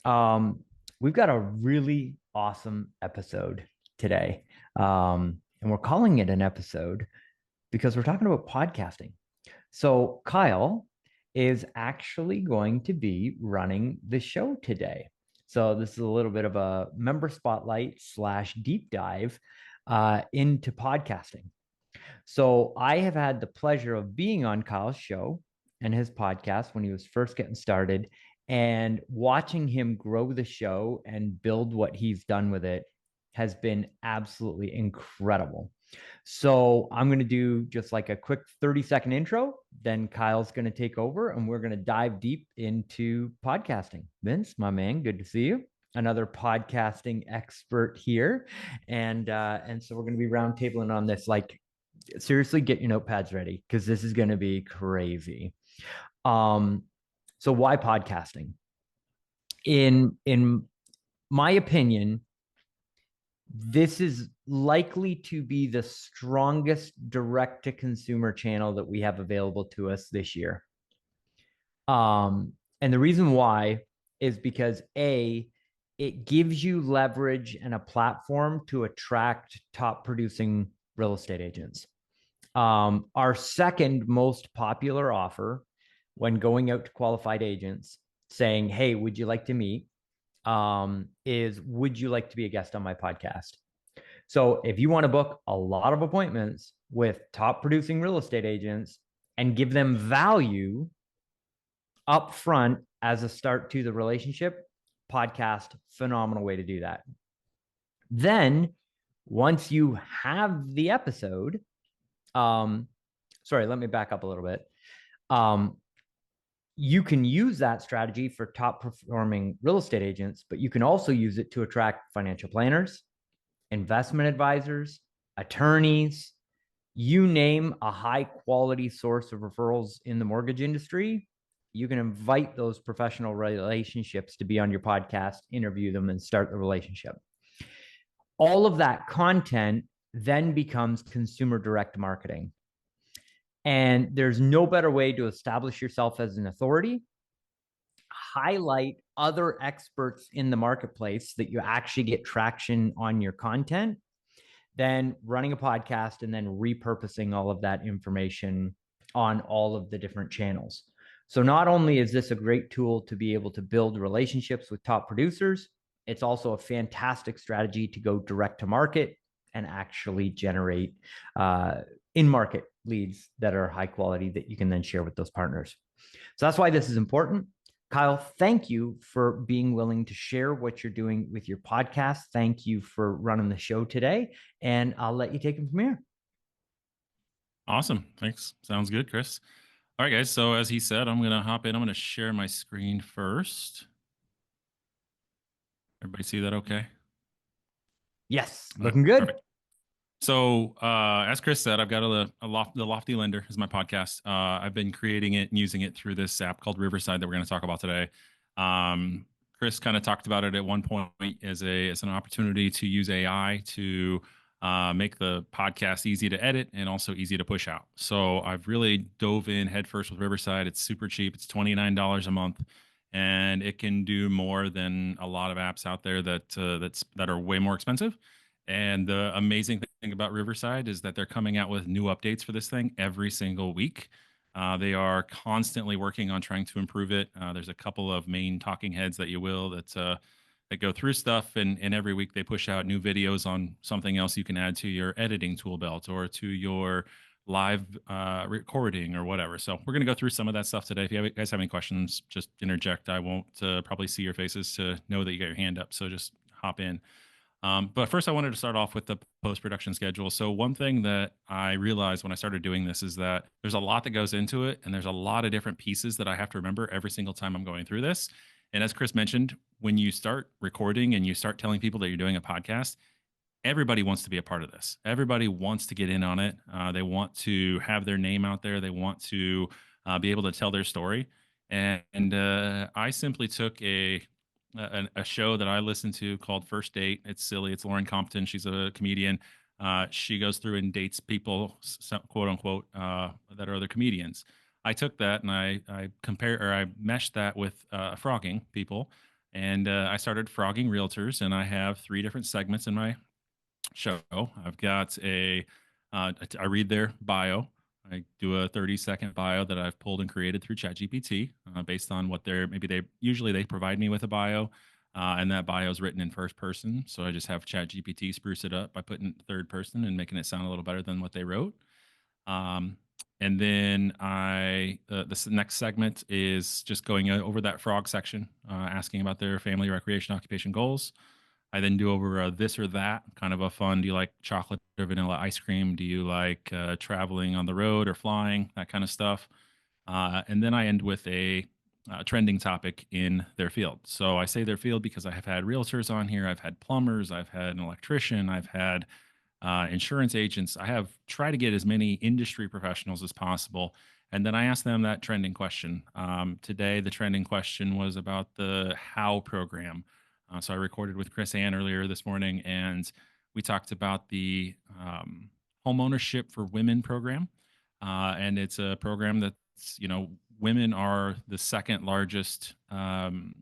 Um, we've got a really awesome episode today. And we're calling it an episode because we're talking about podcasting. So, Kyle is actually going to be running the show today. So, this is a little bit of a member spotlight slash deep dive into podcasting. So I have had the pleasure of being on Kyle's show and his podcast when he was first getting started and watching him grow the show and build what he's done with it has been absolutely incredible. So I'm going to do just like a quick 30-second intro. Then Kyle's going to take over and we're going to dive deep into podcasting. Vince, my man, good to see you. Another podcasting expert here. And so we're going to be roundtabling on this. Like, seriously, get your notepads ready because this is going to be crazy. Um, so why podcasting? In my opinion, this is likely to be the strongest direct to consumer channel that we have available to us this year. And the reason why is because it gives you leverage and a platform to attract top producing real estate agents. Our second most popular offer when going out to qualified agents saying, "Hey, would you like to meet?" Is would you like to be a guest on my podcast? So if you want to book a lot of appointments with top producing real estate agents and give them value up front as a start to the relationship, podcast, phenomenal way to do that. Then once you have the episode, um, sorry, let me back up a little bit. Um, you can use that strategy for top performing real estate agents, but you can also use it to attract financial planners, investment advisors, attorneys, you name a high quality source of referrals in the mortgage industry. You can invite those professional relationships to be on your podcast, interview them, and start the relationship. All of that content then becomes consumer direct marketing. And there's no better way to establish yourself as an authority, highlight other experts in the marketplace that you actually get traction on your content, than running a podcast and then repurposing all of that information on all of the different channels. So not only is this a great tool to be able to build relationships with top producers, it's also a fantastic strategy to go direct to market and actually generate in market leads that are high quality that you can then share with those partners. So that's why this is important. Kyle, thank you for being willing to share what you're doing with your podcast. Thank you for running the show today, and I'll let you take it from here. Awesome. Thanks. Sounds good, Chris. All right, guys. So as he said, I'm going to hop in. I'm going to share my screen first. Everybody see that okay? Yes, All right, looking good. perfect. So, as Chris said, I've got the Lofty Lender is my podcast. I've been creating it and using it through this app called Riverside that we're going to talk about today. Chris kind of talked about it at one point as an opportunity to use AI to make the podcast easy to edit and also easy to push out. So I've really dove in headfirst with Riverside. It's super cheap. It's $29 a month, and it can do more than a lot of apps out there that are way more expensive. And the amazing thing about Riverside is that they're coming out with new updates for this thing every single week. They are constantly working on trying to improve it. There's a couple of main talking heads that go through stuff, and every week they push out new videos on something else you can add to your editing tool belt or to your live recording or whatever. So we're going to go through some of that stuff today. If you guys have any questions, just interject. I won't probably see your faces to know that you got your hand up, so just hop in. But first, I wanted to start off with the post production schedule. So, one thing that I realized when I started doing this is that there's a lot that goes into it, and there's a lot of different pieces that I have to remember every single time I'm going through this. And as Chris mentioned, when you start recording and you start telling people that you're doing a podcast, everybody wants to be a part of this. Everybody wants to get in on it. They want to have their name out there. They want to be able to tell their story. And I simply took a show that I listen to called First Date. It's silly. It's Lauren Compton. She's a comedian. She goes through and dates people, quote unquote, that are other comedians. I took that and I meshed that with frogging people. And I started frogging realtors, and I have 3 different segments in my show. I've got I read their bio. I do a 30-second bio that I've pulled and created through ChatGPT based on what they're maybe they usually they provide me with a bio, and that bio is written in first person. So I just have ChatGPT spruce it up by putting third person and making it sound a little better than what they wrote. Um, and then this next segment is just going over that frog section, asking about their family, recreation, occupation goals. I then do over this or that, kind of a fun. Do you like chocolate or vanilla ice cream? Do you like traveling on the road or flying? That kind of stuff. And then I end with a trending topic in their field. So I say their field because I have had realtors on here. I've had plumbers. I've had an electrician. I've had insurance agents. I have tried to get as many industry professionals as possible. And then I asked them that trending question. Today, the trending question was about the How program. So I recorded with Chris Ann earlier this morning, and we talked about the homeownership for women program. And it's a program that's, women are the second largest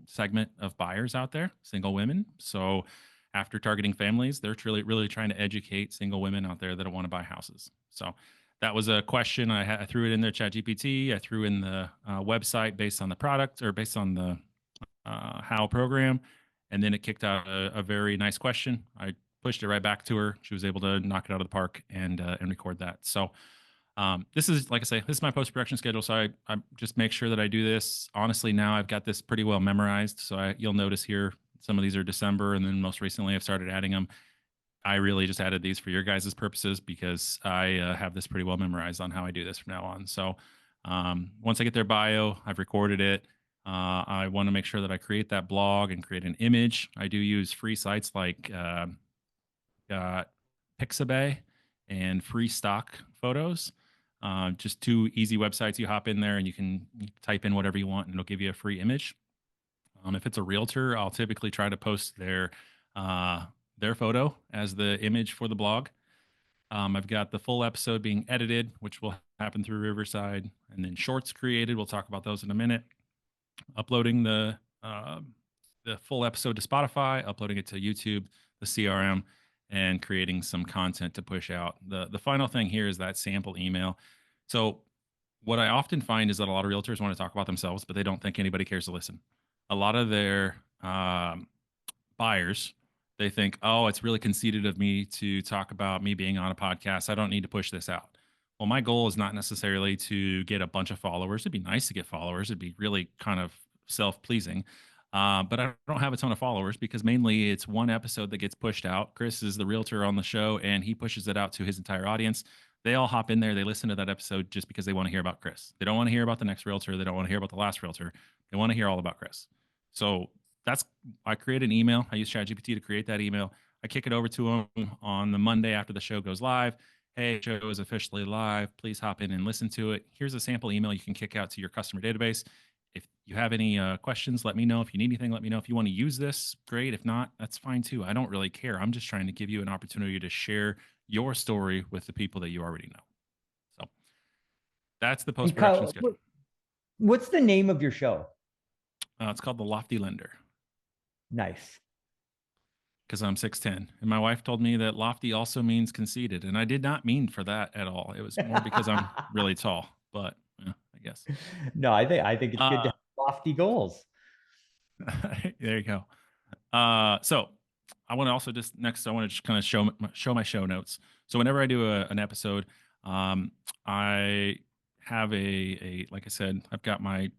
segment of buyers out there, single women. So after targeting families, they're really trying to educate single women out there that want to buy houses. So that was a question. I threw it in there, ChatGPT. I threw in the website based on the product or based on the How program, and then it kicked out a very nice question. I pushed it right back to her. She was able to knock it out of the park and record that. So this is, like I say, this is my post production schedule. So I just make sure that I do this. Honestly, now I've got this pretty well memorized. So you'll notice here some of these are December, and then most recently I've started adding them. I really just added these for your guys' purposes because I have this pretty well memorized on how I do this from now on. So once I get their bio, I've recorded it. I want to make sure that I create that blog and create an image. I do use free sites like Pixabay and Free Stock Photos. Just 2 easy websites. You hop in there and you can type in whatever you want, and it'll give you a free image. If it's a realtor, I'll typically try to post their photo as the image for the blog. I've got the full episode being edited, which will happen through Riverside, and then shorts created. We'll talk about those in a minute. Uploading the full episode to Spotify, uploading it to YouTube, the CRM, and creating some content to push out. The final thing here is that sample email. So what I often find is that a lot of realtors want to talk about themselves, but they don't think anybody cares to listen. A lot of their buyers, they think, oh, it's really conceited of me to talk about me being on a podcast. I don't need to push this out. Well, my goal is not necessarily to get a bunch of followers. It'd be nice to get followers. It'd be really kind of self-pleasing. But I don't have a ton of followers because mainly it's one episode that gets pushed out. Chris is the realtor on the show, and he pushes it out to his entire audience. They all hop in there. They listen to that episode just because they want to hear about Chris. They don't want to hear about the next realtor. They don't want to hear about the last realtor. They want to hear all about Chris. So I create an email. I use ChatGPT to create that email. I kick it over to them on the Monday after the show goes live. Hey, show is officially live. Please hop in and listen to it. Here's a sample email you can kick out to your customer database. If you have any questions, let me know. If you need anything, let me know. If you want to use this, great. If not, that's fine too. I don't really care. I'm just trying to give you an opportunity to share your story with the people that you already know. So that's the post And production Kyle, schedule. what's the name of your show? It's called The Lofty Lender. Nice. Because I'm 6'10", and my wife told me that lofty also means conceited, and I did not mean for that at all. It was more because I'm really tall, but yeah, I guess. No, I think it's good to Uh, have lofty goals. there you go. So I want to also I want to just kind of show my show notes. So whenever I do an episode, I have like I said, I've got my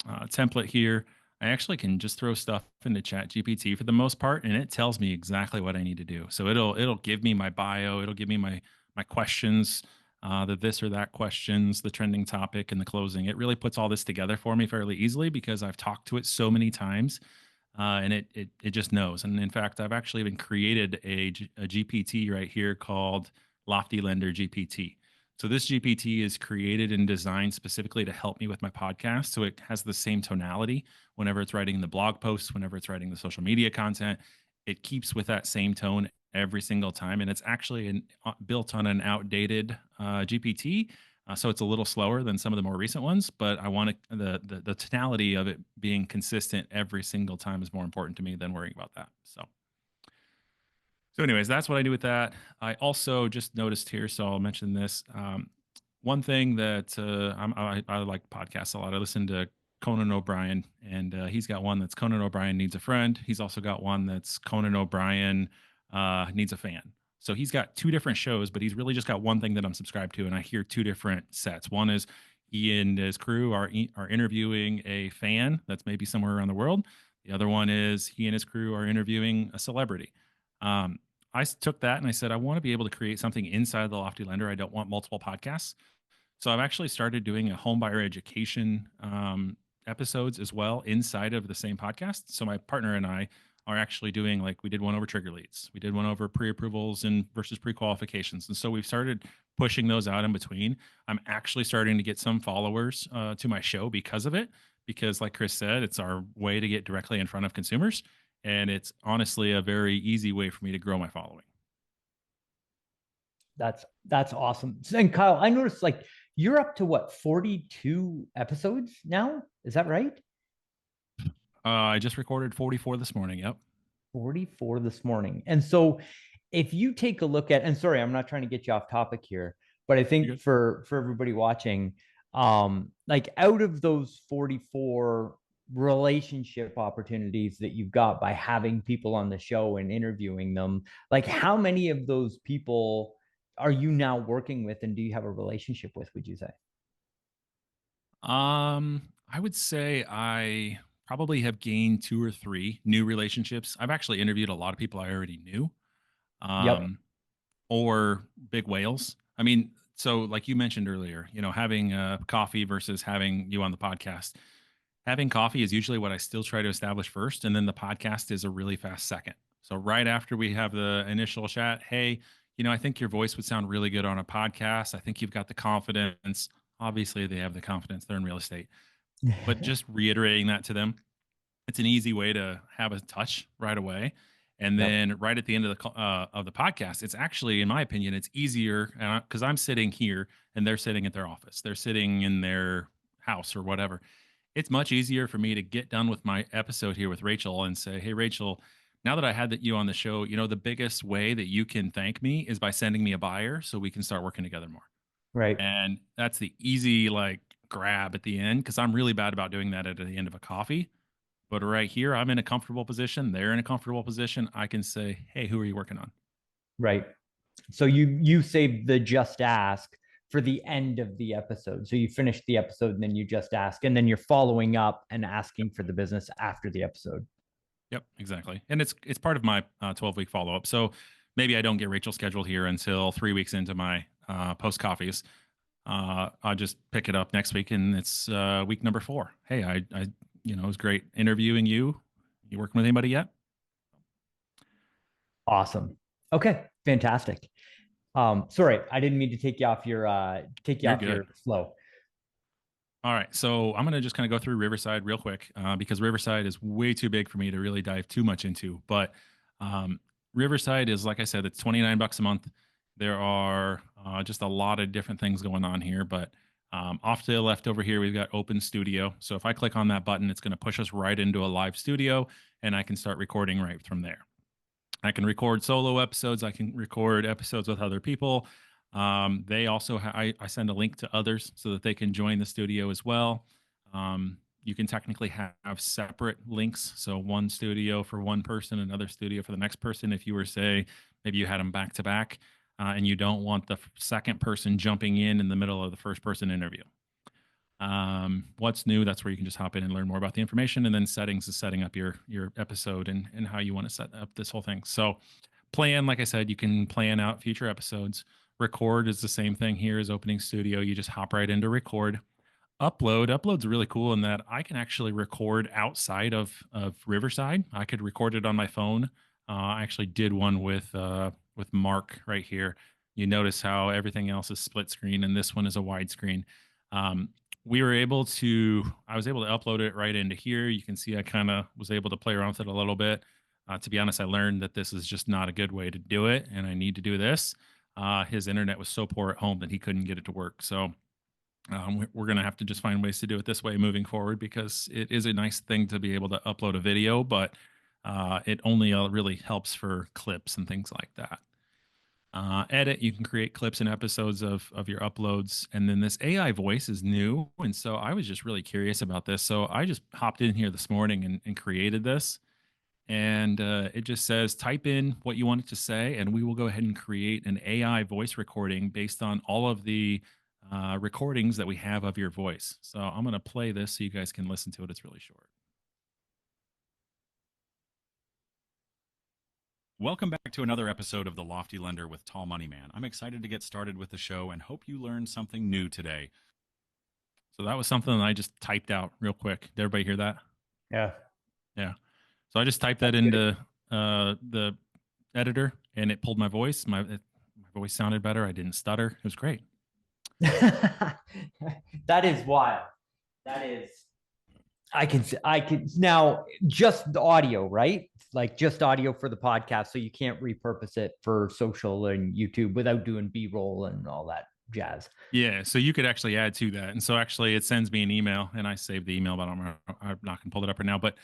template here. I actually can just throw stuff into Chat GPT for the most part, and it tells me exactly what I need to do. So it'll give me my bio, it'll give me my questions, the this or that questions, the trending topic, and the closing. It really puts all this together for me fairly easily because I've talked to it so many times, and it just knows. And in fact, I've actually even created a GPT right here called Lofty Lender GPT. So this GPT is created and designed specifically to help me with my podcast. So it has the same tonality whenever it's writing the blog posts, whenever it's writing the social media content. It keeps with that same tone every single time. And it's actually built on an outdated GPT, So it's a little slower than some of the more recent ones, but I want the tonality of it being consistent every single time is more important to me than worrying about that. So, anyways, that's what I do with that. I also just noticed here, so I'll mention this. One thing that I like podcasts a lot. I listen to Conan O'Brien, and he's got one that's Conan O'Brien Needs a Friend. He's also got one that's Conan O'Brien Needs a Fan. So he's got two different shows, but he's really just got one thing that I'm subscribed to, and I hear two different sets. One is he and his crew are interviewing a fan that's maybe somewhere around the world. The other one is he and his crew are interviewing a celebrity. Um, took that and I said, I want to be able to create something inside the Lofty Lender. I don't want multiple podcasts. So I've actually started doing a home buyer education episodes as well inside of the same podcast. So my partner and I are actually doing, like, we did one over trigger leads, we did one over pre-approvals and versus pre-qualifications, and so we've started pushing those out in between. I'm actually starting to get some followers to my show because of it, because like Chris said, it's our way to get directly in front of consumers, and it's honestly a very easy way for me to grow my following. That's awesome. And Kyle, I noticed like you're up to what, 42 episodes now? Is that right? I just recorded 44 this morning. Yep. 44 this morning. And so if you take a look at, and sorry, I'm not trying to get you off topic here, but I You're think good. for everybody watching, like out of those 44 relationship opportunities that you've got by having people on the show and interviewing them, like how many of those people are you now working with and do you have a relationship with, would you say? I would say I probably have gained two or three new relationships. I've actually interviewed a lot of people I already knew, Yep. um, or big whales. I mean, so like you mentioned earlier, having coffee versus having you on the podcast. Having coffee is usually what I still try to establish first, and then the podcast is a really fast second. So right after we have the initial chat, hey, I think your voice would sound really good on a podcast. I think you've got the confidence. Obviously, they have the confidence. They're in real estate, but just reiterating that to them, it's an easy way to have a touch right away. And Yep. then right at the end of the podcast, it's actually, in my opinion, it's easier because I'm sitting here and they're sitting at their office. They're sitting in their house or whatever. It's much easier for me to get done with my episode here with Rachel and say, "Hey, Rachel, now that I had you on the show, the biggest way that you can thank me is by sending me a buyer so we can start working together more." Right. And that's the easy like grab at the end because I'm really bad about doing that at the end of a coffee. But right here, I'm in a comfortable position. They're in a comfortable position. I can say, "Hey, who are you working on?" Right. So you save the just ask for the end of the episode. So you finish the episode and then you just ask, and then you're following up and asking for the business after the episode. Yep, exactly. And it's part of my 12-week follow up. So maybe I don't get Rachel scheduled here until 3 weeks into my post coffees. I'll just pick it up next week, and it's week number 4. Hey, it was great interviewing you. You working with anybody yet? Awesome. Okay, fantastic. Sorry, I didn't mean to take you You're off good. your flow. All right, so I'm going to just kind of go through Riverside real quick because Riverside is way too big for me to really dive too much into. But um, Riverside is, like I said, it's $29 a month. There are just a lot of different things going on here. But off to the left over here, we've got Open Studio. So if I click on that button, it's going to push us right into a live studio, and I can start recording right from there. I can record solo episodes. I can record episodes with other people. They also, I send a link to others so that they can join the studio as well. You can technically have separate links. So one studio for one person, another studio for the next person. If you were, say, maybe you had them back to back and you don't want the second person jumping in the middle of the first person interview. What's new? That's where you can just hop in and learn more about the information. And then settings is setting up your episode and how you want to set up this whole thing. So plan, like I said, you can plan out future episodes. Record is the same thing here as opening studio. You just hop right into record. Upload's really cool in that I can actually record outside of Riverside. I could record it on my phone. I actually did one with Mark right here. You notice how everything else is split screen and this one is a widescreen. Um, I was able to upload it right into here. You can see I kind of was able to play around with it a little bit. To be honest, I learned that this is just not a good way to do it, and I need to do this. His internet was so poor at home that he couldn't get it to work. So We're going to have to just find ways to do it this way moving forward because it is a nice thing to be able to upload a video, but it only really helps for clips and things like that. Edit, you can create clips and episodes of your uploads, and then this AI voice is new, and so I was just really curious about this. So I just hopped in here this morning and created this, and it just says type in what you want it to say, and we will go ahead and create an AI voice recording based on all of the recordings that we have of your voice. So I'm going to play this so you guys can listen to it. It's really short. Welcome back to another episode of The Lofty Lender with Tall Money Man. I'm excited to get started with the show and hope you learned something new today. So that was something that I just typed out real quick. Did everybody hear that? Yeah. Yeah. So I just typed that into the editor, and it pulled my voice. My voice sounded better. I didn't stutter. It was great. That is wild. That is. I can now just the audio, right? Like just audio for the podcast, so you can't repurpose it for social and YouTube without doing B-roll and all that jazz. Yeah, so you could actually add to that, and so actually it sends me an email, and I saved the email, but I'm not going to pull it up right now. But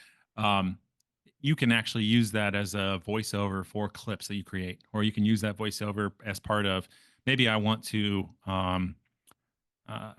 you can actually use that as a voiceover for clips that you create, or you can use that voiceover as part of maybe I want to uh,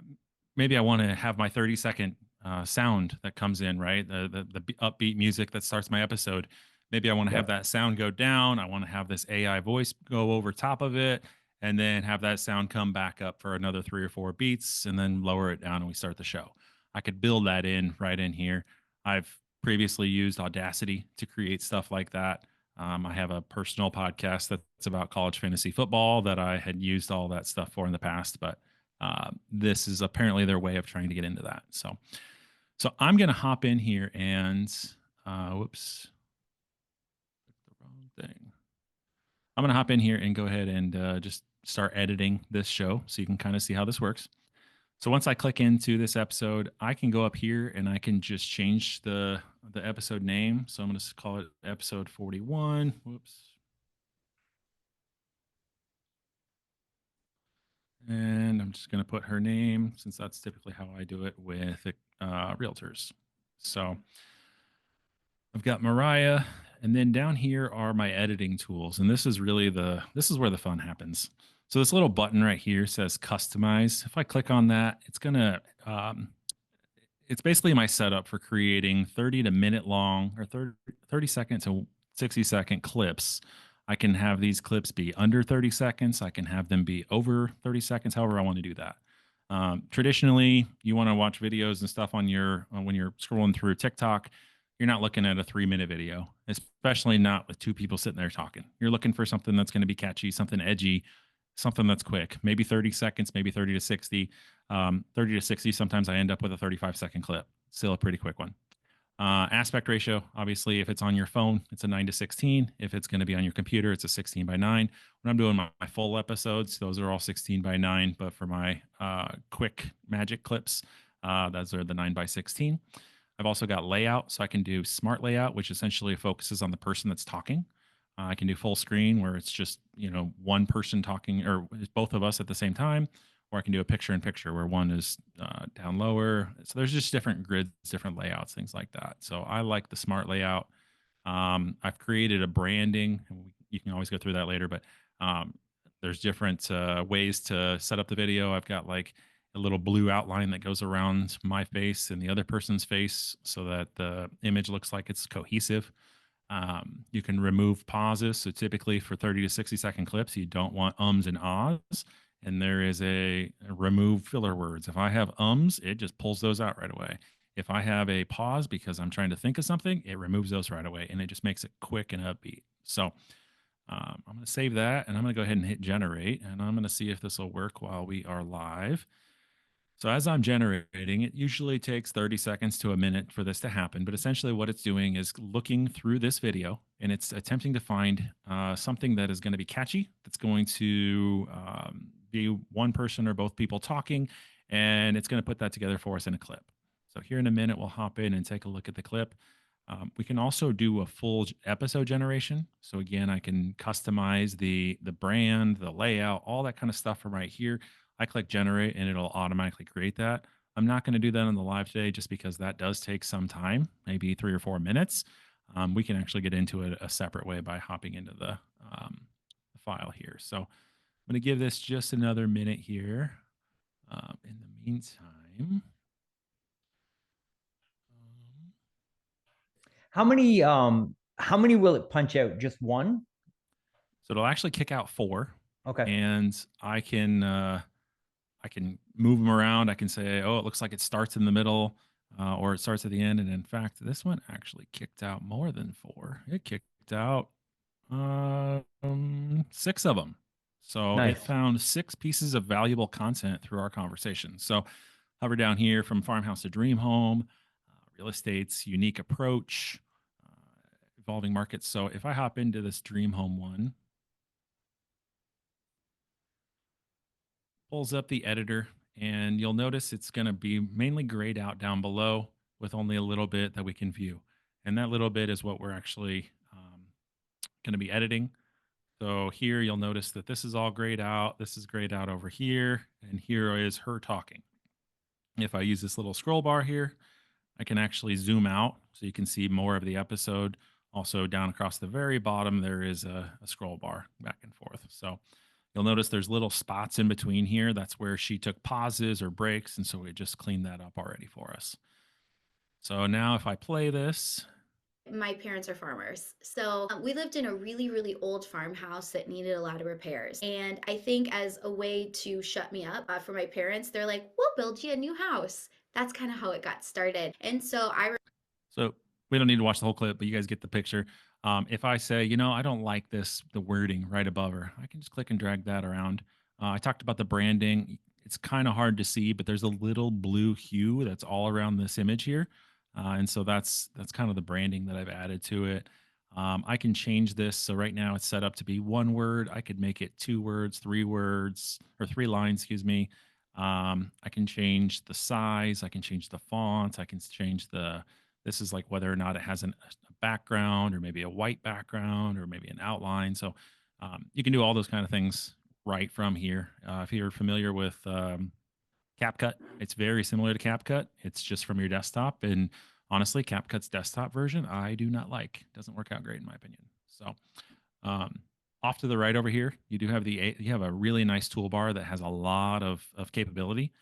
maybe I want to have my 30-second sound that comes in, right? The upbeat music that starts my episode. Maybe I want to have that sound go down. I want to have this AI voice go over top of it, and then have that sound come back up for another 3 or 4 beats, and then lower it down, and we start the show. I could build that in right in here. I've previously used Audacity to create stuff like that. I have a personal podcast that's about college fantasy football that I had used all that stuff for in the past, but this is apparently their way of trying to get into that. So I'm going to hop in here and whoops, the wrong thing. I'm going to hop in here and go ahead and just start editing this show so you can kind of see how this works. So once I click into this episode, I can go up here and I can just change the episode name. So I'm going to call it episode 41. Whoops. And I'm just going to put her name since that's typically how I do it with realtors. So I've got Mariah, and then down here are my editing tools. And this is really this is where the fun happens. So this little button right here says customize. If I click on that, it's going to, it's basically my setup for creating 30 to minute long or 30 second to 60-second clips. I can have these clips be under 30 seconds. I can have them be over 30 seconds, however I want to do that. Traditionally, you want to watch videos and stuff on your when you're scrolling through TikTok. You're not looking at a 3-minute video, especially not with two people sitting there talking. You're looking for something that's going to be catchy, something edgy, something that's quick, maybe 30 seconds, maybe 30 to 60. 30 to 60, sometimes I end up with a 35-second clip. Still a pretty quick one. Aspect ratio, obviously, if it's on your phone, it's a 9:16. If it's going to be on your computer, it's a 16:9. When I'm doing my full episodes, those are all 16:9. But for my quick magic clips, those are the 9:16. I've also got layout, so I can do smart layout, which essentially focuses on the person that's talking. I can do full screen where it's just one person talking or both of us at the same time, or I can do a picture in picture where one is down lower. So there's just different grids, different layouts, things like that. So I like the smart layout. I've created a branding, and you can always go through that later, but there's different ways to set up the video. I've got like a little blue outline that goes around my face and the other person's face so that the image looks like it's cohesive. You can remove pauses. So typically for 30 to 60-second clips, you don't want ums and ahs. And there is a remove filler words. If I have ums, it just pulls those out right away. If I have a pause because I'm trying to think of something, it removes those right away. And it just makes it quick and upbeat. So I'm going to save that, and I'm going to go ahead and hit generate. And I'm going to see if this will work while we are live. So as I'm generating, it usually takes 30 seconds to a minute for this to happen. But essentially what it's doing is looking through this video, and it's attempting to find something that is going to be catchy, that's going to be one person or both people talking, and it's going to put that together for us in a clip. So here in a minute, we'll hop in and take a look at the clip. We can also do a full episode generation. So again, I can customize the brand, the layout, all that kind of stuff from right here. I click generate and it'll automatically create that. I'm not going to do that on the live today just because that does take some time, maybe 3 or 4 minutes. We can actually get into it a separate way by hopping into the file here. So I'm going to give this just another minute here. In the meantime, How many will it punch out? Just one? so it'll actually kick out four, Okay. and I can move them around. I can say, oh, it looks like it starts in the middle, or it starts at the end. And in fact, this one actually kicked out more than four. It kicked out six of them. So it Nice. found six pieces of valuable content through our conversation. So hover down here from farmhouse to dream home, real estate's unique approach, evolving markets. So if I hop into this dream home one, pulls up the editor, and you'll notice it's going to be mainly grayed out down below with only a little bit that we can view. And that little bit is what we're actually going to be editing. So here you'll notice that this is all grayed out. This is grayed out over here. And here is her talking. If I use this little scroll bar here, I can actually zoom out so you can see more of the episode. Also, down across the very bottom, there is a scroll bar back and forth. So you'll notice there's little spots in between here. That's where she took pauses or breaks. And so we just cleaned that up already for us. So now if I play this, My parents are farmers. So we lived in a really, really old farmhouse that needed a lot of repairs. And I think as a way to shut me up for my parents, they're like, we'll build you a new house. That's kind of how it got started. And so so we don't need to watch the whole clip, but you guys get the picture. If I say, I don't like this, the wording right above her, I can just click and drag that around. I talked about the branding. It's kind of hard to see, but there's a little blue hue that's all around this image here. And so that's kind of the branding that I've added to it. I can change this. So right now it's set up to be one word. I could make it 2 words, 3 words, or 3 lines, excuse me. I can change the size. I can change the font. I can change this is like whether or not it has a background or maybe a white background or maybe an outline. So you can do all those kind of things right from here. If you're familiar with CapCut, it's very similar to CapCut. It's just from your desktop. And honestly, CapCut's desktop version, I do not like. It doesn't work out great in my opinion. So off to the right over here, you have a really nice toolbar that has a lot of capability.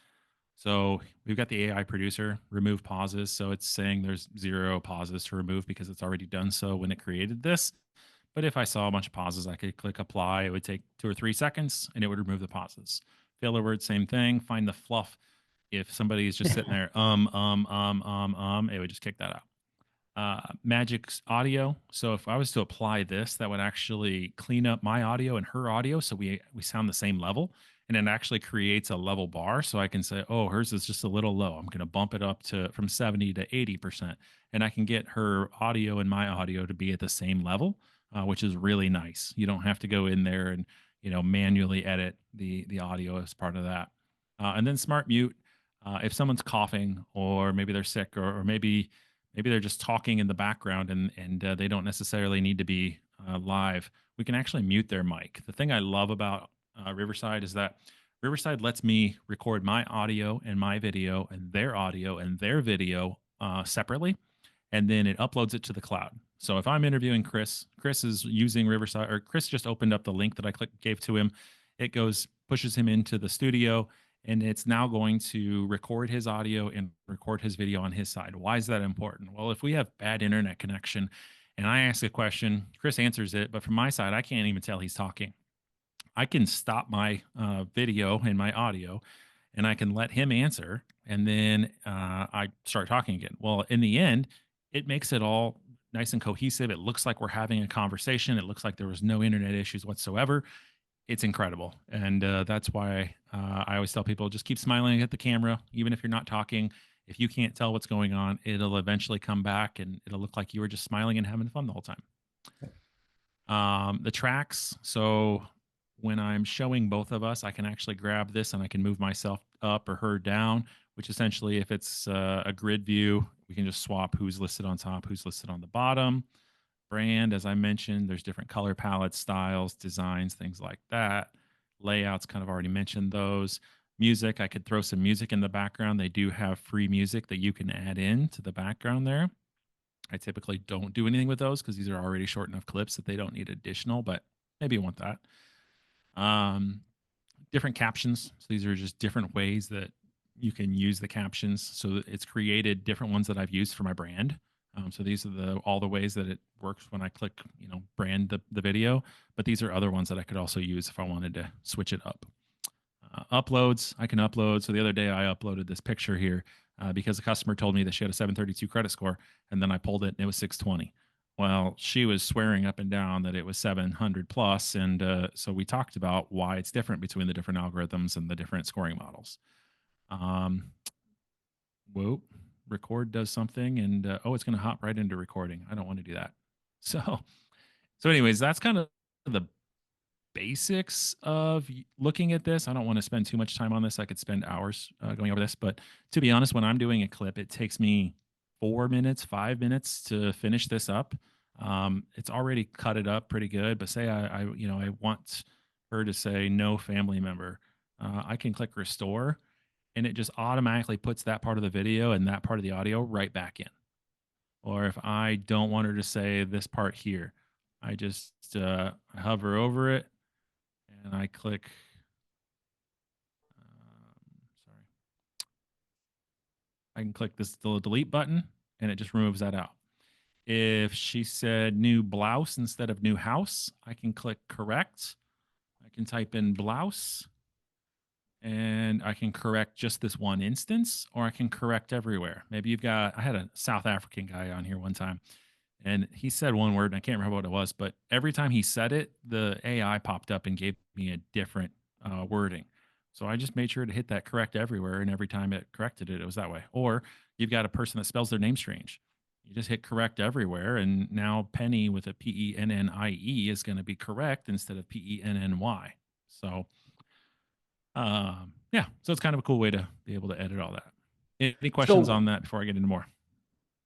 So we've got the AI producer, remove pauses. So it's saying there's 0 pauses to remove because it's already done so when it created this. But if I saw a bunch of pauses, I could click apply. It would take 2 or 3 seconds and it would remove the pauses. Filler word, same thing. Find the fluff. If somebody is just sitting there, it would just kick that out. Magic's audio. So if I was to apply this, that would actually clean up my audio and her audio, so we sound the same level, and it actually creates a level bar. So I can say, oh, hers is just a little low. I'm going to bump it up to from 70 to 80%, and I can get her audio and my audio to be at the same level, which is really nice. You don't have to go in there and manually edit the audio as part of that. And then smart mute. If someone's coughing or maybe they're sick or maybe they're just talking in the background and they don't necessarily need to be live, we can actually mute their mic. The thing I love about Riverside is that Riverside lets me record my audio and my video and their video separately, and then it uploads it to the cloud. So if I'm interviewing Chris is using Riverside, or Chris just opened up the link that I gave to him. It pushes him into the studio, and it's now going to record his audio and record his video on his side. Why is that important? Well, if we have bad internet connection and I ask a question, Chris answers it, but from my side, I can't even tell he's talking. I can stop my video and my audio and I can let him answer. And then I start talking again. Well, in the end, it makes it all nice and cohesive. It looks like we're having a conversation. It looks like there was no internet issues whatsoever. It's incredible. And that's why I always tell people just keep smiling at the camera, even if you're not talking. If you can't tell what's going on, it'll eventually come back and it'll look like you were just smiling and having fun the whole time. The tracks. So when I'm showing both of us, I can actually grab this and I can move myself up or her down, which essentially, if it's a grid view, we can just swap who's listed on top, who's listed on the bottom. Brand, as I mentioned, there's different color palettes, styles, designs, things like that. Layouts, kind of already mentioned those. music. I could throw some music in the background. They do have free music that you can add in to the background there. I typically don't do anything with those because these are already short enough clips that they don't need additional, but maybe you want that. Um, Different captions. So these are just different ways that you can use the captions. So that it's created different ones that I've used for my brand. So these are all the ways that it works when I click, brand the video. But these are other ones that I could also use if I wanted to switch it up. Uploads, I can upload. So the other day I uploaded this picture here because the customer told me that she had a 732 credit score, and then I pulled it and it was 620. Well, she was swearing up and down that it was 700 plus, and so we talked about why it's different between the different algorithms and the different scoring models. Um, Whoa, record does something, and it's going to hop right into recording. I don't want to do that. So anyways, that's kind of the basics of looking at this. I don't want to spend too much time on this. I could spend hours going over this, but to be honest, when I'm doing a clip, it takes me 4 minutes, 5 minutes to finish this up. It's already cut it up pretty good, but say I want her to say no family member. I can click restore, and it just automatically puts that part of the video and that part of the audio right back in. Or if I don't want her to say this part here, I just hover over it and I click, sorry, I can click this little delete button and it just removes that out. If she said new blouse instead of new house, I can click correct. I can type in blouse and I can correct just this one instance, or I can correct everywhere. Maybe I had a South African guy on here one time, and he said one word, and I can't remember what it was, but every time he said it, the AI popped up and gave me a different wording. So I just made sure to hit that correct everywhere, and every time it corrected it, it was that way. Or you've got a person that spells their name strange. You just hit correct everywhere, and now Penny with a Pennie is going to be correct instead of Penny. So yeah, so it's kind of a cool way to be able to edit all that. Any questions on that before I get into more?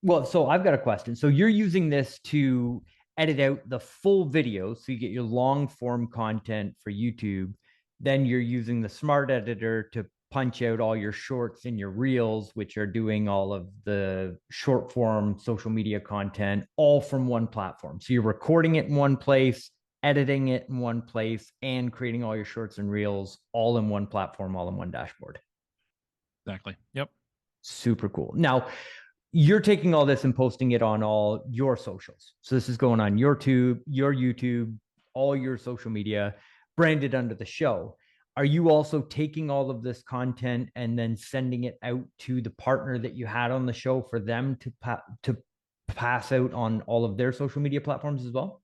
Well, so I've got a question. So you're using this to edit out the full video, so you get your long form content for YouTube. Then you're using the smart editor to punch out all your shorts and your reels, which are doing all of the short form social media content, all from one platform. So you're recording it in one place, editing it in one place, and creating all your shorts and reels all in one platform, all in one dashboard. Exactly. Yep. Super cool. Now, you're taking all this and posting it on all your socials. So this is going on your YouTube, all your social media, branded under the show. Are you also taking all of this content and then sending it out to the partner that you had on the show for them to pass out on all of their social media platforms as well?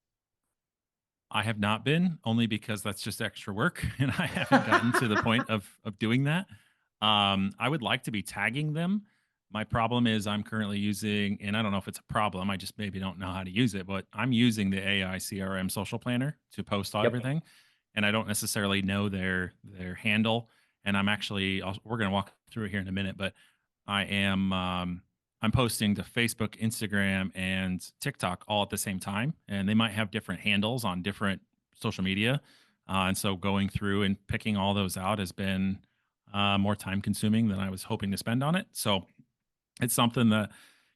I have not been, only because that's just extra work, and I haven't gotten to the point of doing that. I would like to be tagging them. My problem is I'm currently using, and I don't know if it's a problem, I just maybe don't know how to use it, but I'm using the AI CRM social planner to post everything, and I don't necessarily know their handle. And we're going to walk through it here in a minute, but I am I'm posting to Facebook, Instagram, and TikTok all at the same time, and they might have different handles on different social media. And so going through and picking all those out has been more time consuming than I was hoping to spend on it. So it's something that,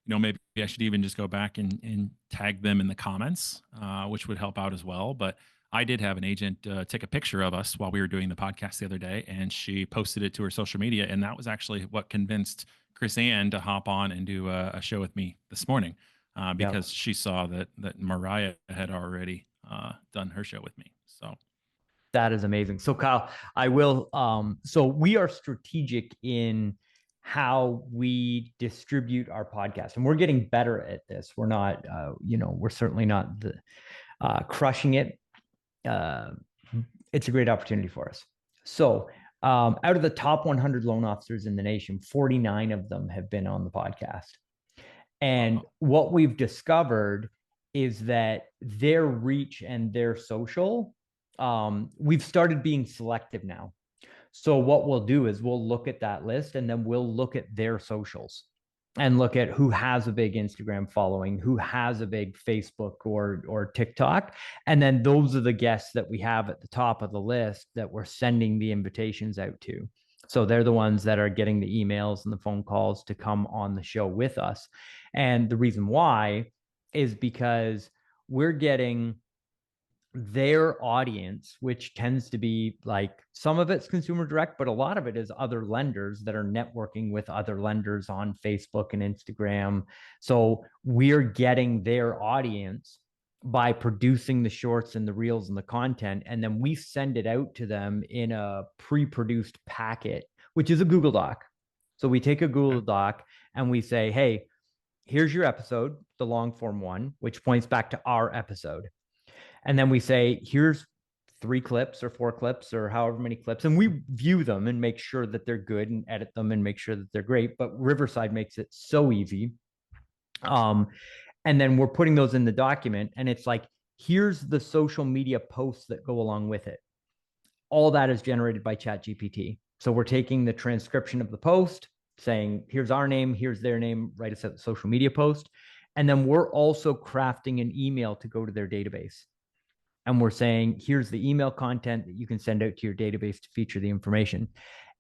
maybe I should even just go back and tag them in the comments, which would help out as well. But I did have an agent take a picture of us while we were doing the podcast the other day, and she posted it to her social media. And that was actually what convinced Chris Ann to hop on and do a show with me this morning, because she saw that Mariah had already done her show with me. So that is amazing. So Kyle, I will, so we are strategic in how we distribute our podcast, and we're getting better at this. We're not, we're certainly not crushing it. It's a great opportunity for us. So out of the top 100 loan officers in the nation, 49 of them have been on the podcast. And what we've discovered is that their reach and their social, we've started being selective now. So what we'll do is we'll look at that list, and then we'll look at their socials and look at who has a big Instagram following, who has a big Facebook or TikTok. And then those are the guests that we have at the top of the list that we're sending the invitations out to. So they're the ones that are getting the emails and the phone calls to come on the show with us. And the reason why is because we're getting their audience, which tends to be like some of it's consumer direct, but a lot of it is other lenders that are networking with other lenders on Facebook and Instagram. So we're getting their audience by producing the shorts and the reels and the content. And then we send it out to them in a pre-produced packet, which is a Google Doc. So we take a Google Doc and we say, hey, here's your episode, the long form one, which points back to our episode. And then we say, here's 3 clips or 4 clips or however many clips. And we view them and make sure that they're good and edit them and make sure that they're great. But Riverside makes it so easy. And then we're putting those in the document. And it's like, here's the social media posts that go along with it. All that is generated by ChatGPT. So we're taking the transcription of the post, saying, here's our name, here's their name, write us a social media post. And then we're also crafting an email to go to their database. And we're saying, here's the email content that you can send out to your database to feature the information.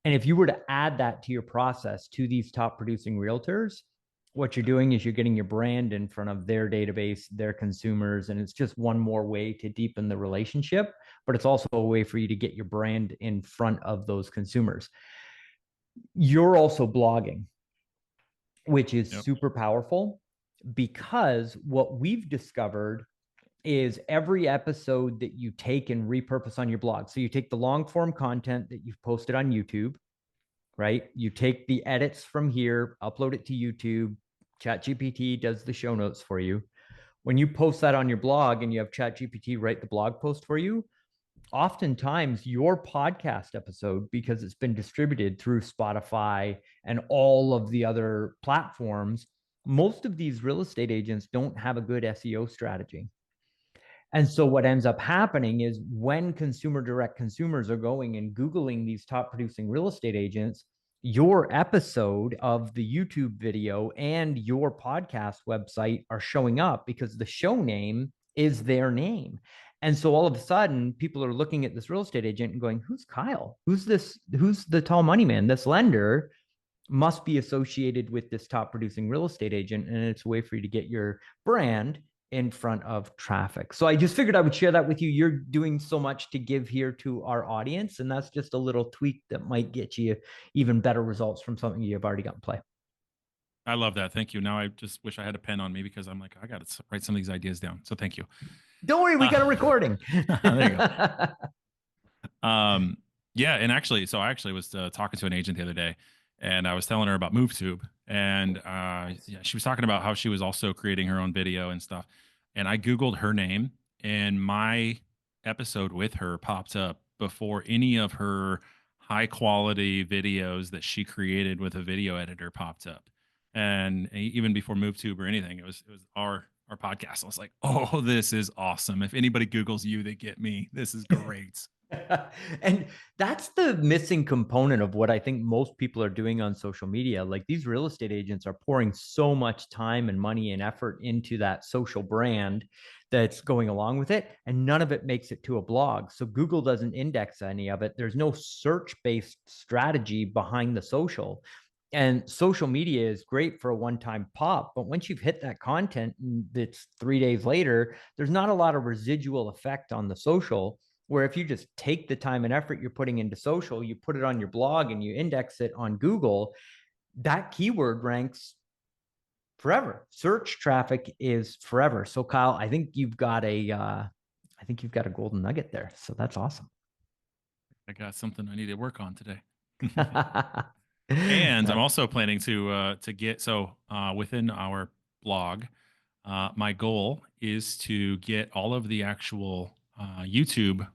And if you were to add that to your process to these top producing realtors, what you're doing is you're getting your brand in front of their database, their consumers, and it's just one more way to deepen the relationship, but it's also a way for you to get your brand in front of those consumers. You're also blogging, which is super powerful, because what we've discovered is every episode that you take and repurpose on your blog. So you take the long form content that you've posted on YouTube, right? You take the edits from here, upload it to YouTube. ChatGPT does the show notes for you. When you post that on your blog and you have ChatGPT write the blog post for you, oftentimes your podcast episode, because it's been distributed through Spotify and all of the other platforms, most of these real estate agents don't have a good SEO strategy. And so what ends up happening is when consumer direct consumers are going and Googling these top producing real estate agents, your episode of the YouTube video and your podcast website are showing up because the show name is their name. And so all of a sudden, people are looking at this real estate agent and going, who's Kyle? Who's this? Who's the tall money man? This lender must be associated with this top producing real estate agent. And it's a way for you to get your brand in front of traffic. So I just figured I would share that with you. You're doing so much to give here to our audience, and that's just a little tweak that might get you even better results from something you've already got in play. I love that. Thank you. Now I just wish I had a pen on me because I'm like, I got to write some of these ideas down. So thank you. Don't worry, we got a recording. There you go. Yeah, and actually, so I actually was talking to an agent the other day, and I was telling her about MoveTube, and yeah, she was talking about how she was also creating her own video and stuff. And I Googled her name, and my episode with her popped up before any of her high quality videos that she created with a video editor popped up, and even before MoveTube or anything, it was our podcast. I was like, oh, this is awesome. If anybody Googles you, they get me. This is great. And that's the missing component of what I think most people are doing on social media. Like these real estate agents are pouring so much time and money and effort into that social brand that's going along with it, and none of it makes it to a blog. So Google doesn't index any of it. There's no search-based strategy behind the social. And social media is great for a one-time pop, but once you've hit that content that's 3 days later, there's not a lot of residual effect on the social. Where if you just take the time and effort you're putting into social, you put it on your blog and you index it on Google, that keyword ranks forever. Search traffic is forever. So Kyle, I think you've got a golden nugget there. So that's awesome. I got something I need to work on today. And I'm also planning to get within our blog. My goal is to get all of the actual YouTube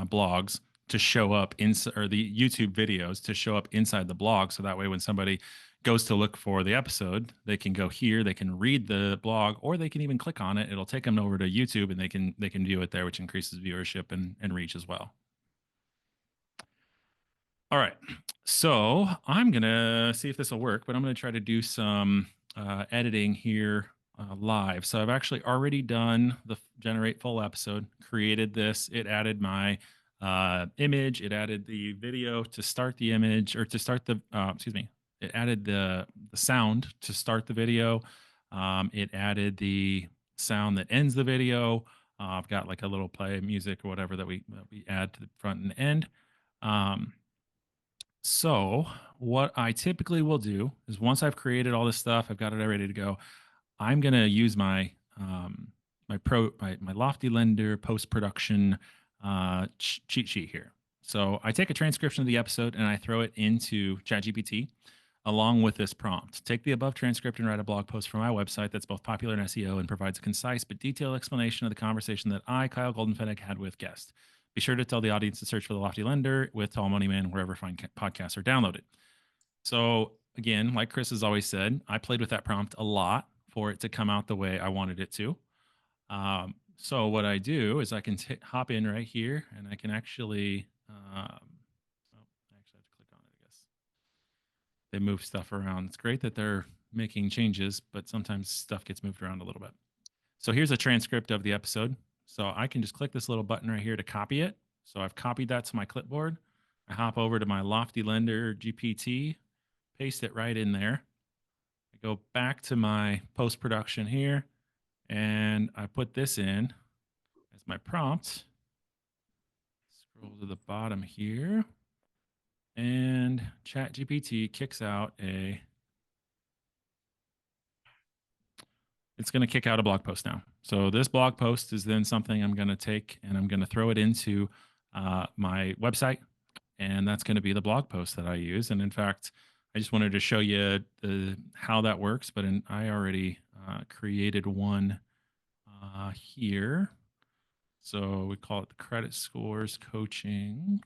blogs to show up or the YouTube videos to show up inside the blog, so that way when somebody goes to look for the episode, they can go here, they can read the blog, or they can even click on it. It'll take them over to YouTube, and they can view it there, which increases viewership and reach as well. All right, so I'm gonna see if this will work, but I'm gonna try to do some editing here live. So I've actually already done the generate full episode, created this. It added my image. It added the video to start the image, or to start the excuse me. It added the sound to start the video. It added the sound that ends the video. I've got like a little play music or whatever that we add to the front and end. Um, so what I typically will do is, once I've created all this stuff, I've got it ready to go. I'm gonna use my Lofty Lender post production cheat sheet here. So I take a transcription of the episode and I throw it into ChatGPT along with this prompt. Take the above transcript and write a blog post for my website that's both popular in SEO and provides a concise but detailed explanation of the conversation that I, Kyle Goldenfennig, had with guest. Be sure to tell the audience to search for the Lofty Lender with Tall Money Man wherever fine podcasts are downloaded. So again, like Chris has always said, I played with that prompt a lot for it to come out the way I wanted it to. So what I do is I can hop in right here, and I can actually, I actually have to click on it, I guess. They move stuff around. It's great that they're making changes, but sometimes stuff gets moved around a little bit. So here's a transcript of the episode. So I can just click this little button right here to copy it. So I've copied that to my clipboard. I hop over to my Lofty Lender GPT, paste it right in there. I go back to my post-production here, and I put this in as my prompt. Scroll to the bottom here, and ChatGPT kicks out it's going to kick out a blog post now. So this blog post is then something I'm going to take and I'm going to throw it into my website, and that's going to be the blog post that I use. And in fact, I just wanted to show you how that works, but I already created one here. So we call it the credit scores coaching.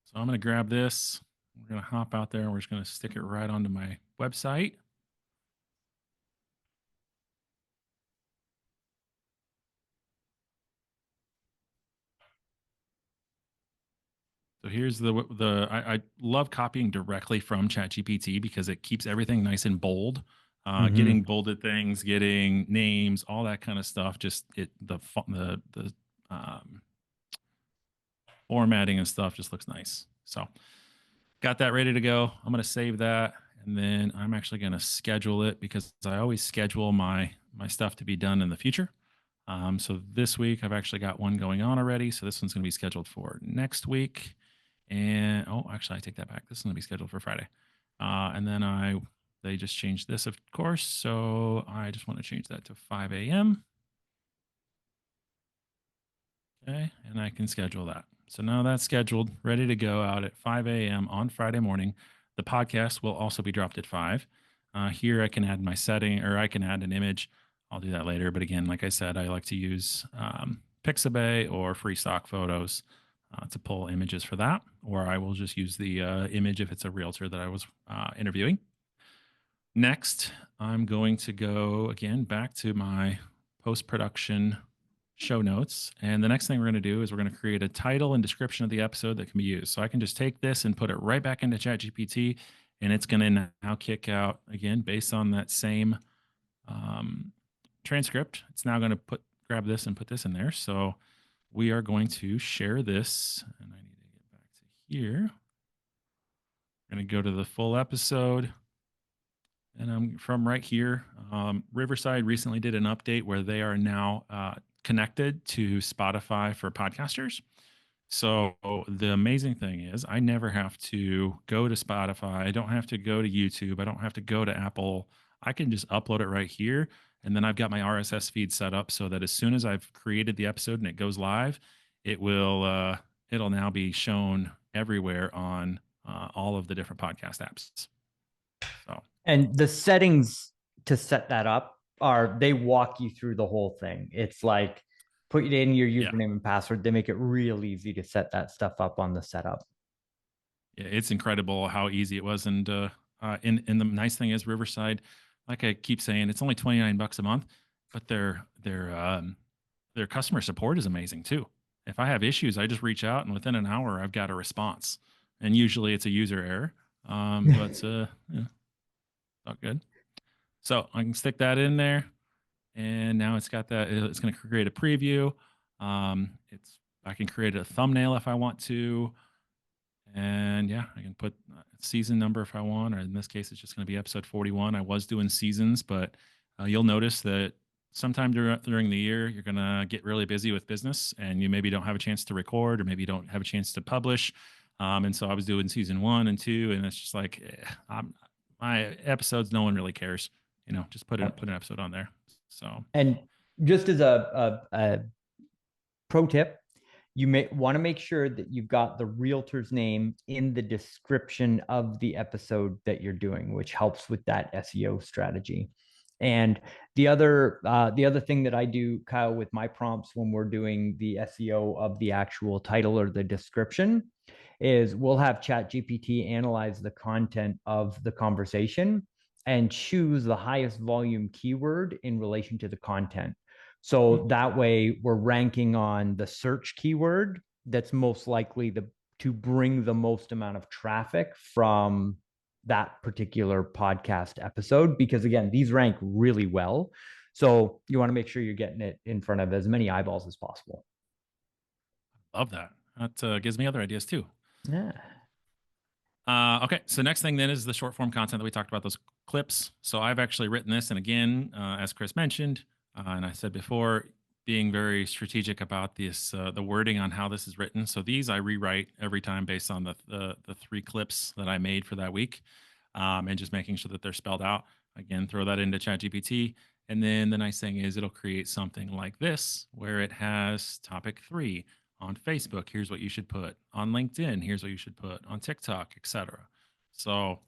So I'm going to grab this. We're going to hop out there and we're just going to stick it right onto my website. So here's I love copying directly from ChatGPT because it keeps everything nice and bold. Getting bolded things, getting names, all that kind of stuff. Just the formatting and stuff just looks nice. So got that ready to go. I'm going to save that, and then I'm actually going to schedule it because I always schedule my stuff to be done in the future. So this week I've actually got one going on already. So this one's going to be scheduled for next week. And actually I take that back. This is going to be scheduled for Friday. And then they just changed this, of course. So I just want to change that to 5 a.m. Okay, and I can schedule that. So now that's scheduled, ready to go out at 5 a.m. on Friday morning. The podcast will also be dropped at 5. Here I can add my setting, or I can add an image. I'll do that later. But again, like I said, I like to use Pixabay or free stock photos to pull images for that. Or I will just use the image if it's a realtor that I was interviewing. Next, I'm going to go again back to my post-production show notes. And the next thing we're going to do is we're going to create a title and description of the episode that can be used. So I can just take this and put it right back into ChatGPT, and it's going to now kick out, again, based on that same transcript. It's now going to grab this and put this in there. So we are going to share this, and I need to get back to here. We're going to go to the full episode. And I'm from right here. Riverside recently did an update where they are now connected to Spotify for podcasters. So the amazing thing is I never have to go to Spotify. I don't have to go to YouTube. I don't have to go to Apple. I can just upload it right here. And then I've got my RSS feed set up so that as soon as I've created the episode and it goes live, it'll now be shown everywhere on all of the different podcast apps. So. And the settings to set that up they walk you through the whole thing. It's like put in your username and password. They make it real easy to set that stuff up on the setup. Yeah, it's incredible how easy it was. And the nice thing is Riverside, like I keep saying, it's only $29 a month, but their customer support is amazing too. If I have issues, I just reach out and within an hour I've got a response. And usually it's a user error. But yeah, not good. So I can stick that in there, and now it's got that. It's going to create a preview. I can create a thumbnail if I want to, and yeah, I can put a season number if I want, or in this case, it's just going to be episode 41. I was doing seasons, but you'll notice that sometime during the year, you're going to get really busy with business and you maybe don't have a chance to record or maybe you don't have a chance to publish. And so I was doing season 1 and 2, and it's just like, my episodes, no one really cares. Just put an episode on there. So, And just as a pro tip, you may want to make sure that you've got the realtor's name in the description of the episode that you're doing, which helps with that SEO strategy. And the other thing that I do, Kyle, with my prompts when we're doing the SEO of the actual title or the description is we'll have ChatGPT analyze the content of the conversation and choose the highest volume keyword in relation to the content. So that way we're ranking on the search keyword that's most likely to bring the most amount of traffic from that particular podcast episode, because again, these rank really well. So you want to make sure you're getting it in front of as many eyeballs as possible. love that. That gives me other ideas too. Yeah. Okay, so next thing then is the short form content that we talked about, those clips. So I've actually written this, and again, as Chris mentioned, and I said before, being very strategic about this, the wording on how this is written. So these I rewrite every time based on the 3 clips that I made for that week, and just making sure that they're spelled out. Again, throw that into ChatGPT, and then the nice thing is it'll create something like this, where it has topic 3 on Facebook. Here's what you should put on LinkedIn. Here's what you should put on TikTok, etc. So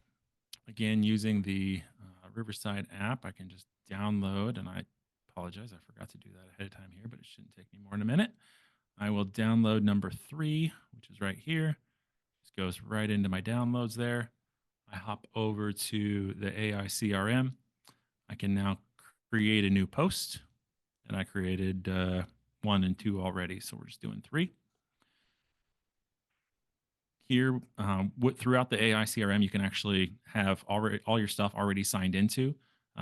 again, using the Riverside app, I can just download, and I apologize, I forgot to do that ahead of time here, but it shouldn't take me more than a minute. I will download number 3, which is right here. This goes right into my downloads there. I hop over to the AI CRM. I can now create a new post, and I created 1 and 2 already, so we're just doing 3. Here, throughout the AI CRM, you can actually have already all your stuff already signed into.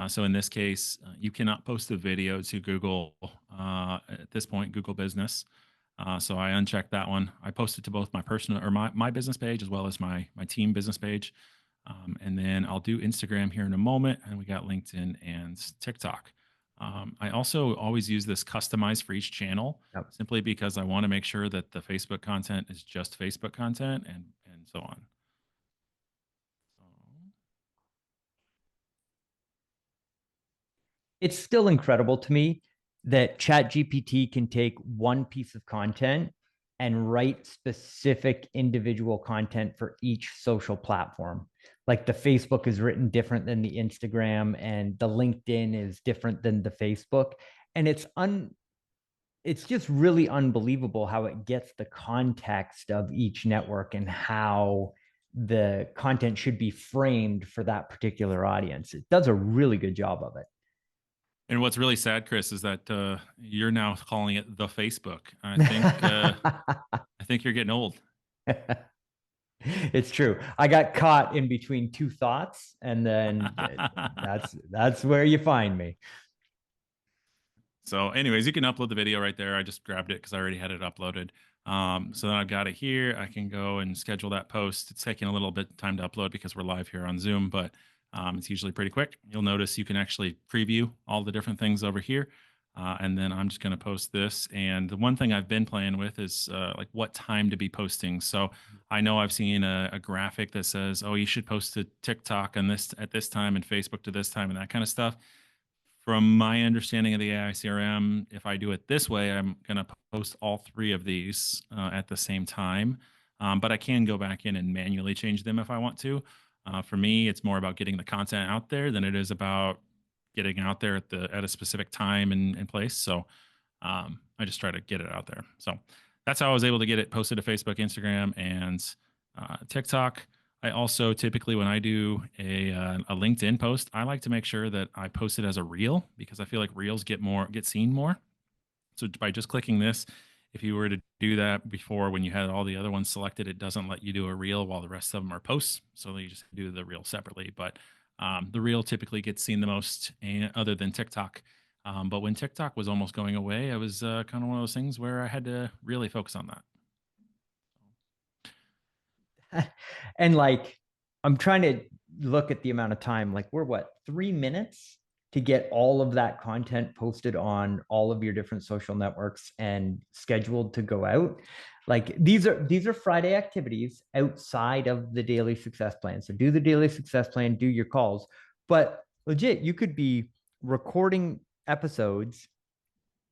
So in this case, you cannot post a video to Google at this point, Google Business. So I unchecked that one. I posted to both my personal or my business page as well as my team business page. And then I'll do Instagram here in a moment, and we got LinkedIn and TikTok. I also always use this customized for each channel, Yep. simply because I want to make sure that the Facebook content is just Facebook content and so on. It's still incredible to me that ChatGPT can take one piece of content and write specific individual content for each social platform. Like the Facebook is written different than the Instagram, and the LinkedIn is different than the Facebook. And it's just really unbelievable how it gets the context of each network and how the content should be framed for that particular audience. It does a really good job of it. And what's really sad, Chris, is that you're now calling it the Facebook. I think you're getting old. It's true. I got caught in between 2 thoughts, and then that's where you find me. So anyways, you can upload the video right there. I just grabbed it because I already had it uploaded. So then I've got it here. I can go and schedule that post. It's taking a little bit of time to upload because we're live here on Zoom, but it's usually pretty quick. You'll notice you can actually preview all the different things over here. And then I'm just going to post this. And the one thing I've been playing with is like what time to be posting. So I know I've seen a graphic that says, oh, you should post to TikTok on this at this time and Facebook to this time and that kind of stuff. From my understanding of the AI CRM, if I do it this way, I'm going to post all 3 of these at the same time. But I can go back in and manually change them if I want to. For me, it's more about getting the content out there than it is about getting out there at a specific time and place. So I just try to get it out there. So that's how I was able to get it posted to Facebook, Instagram, and TikTok. I also typically, when I do a LinkedIn post, I like to make sure that I post it as a reel because I feel like reels get seen more. So by just clicking this, if you were to do that before when you had all the other ones selected, it doesn't let you do a reel while the rest of them are posts. So you just do the reel separately. But the reel typically gets seen the most, other than TikTok. But when TikTok was almost going away, it was kind of one of those things where I had to really focus on that. And like, I'm trying to look at the amount of time. Like, we're what, 3 minutes to get all of that content posted on all of your different social networks and scheduled to go out. Like, these are Friday activities outside of the daily success plan. So do the daily success plan, do your calls, but legit, you could be recording episodes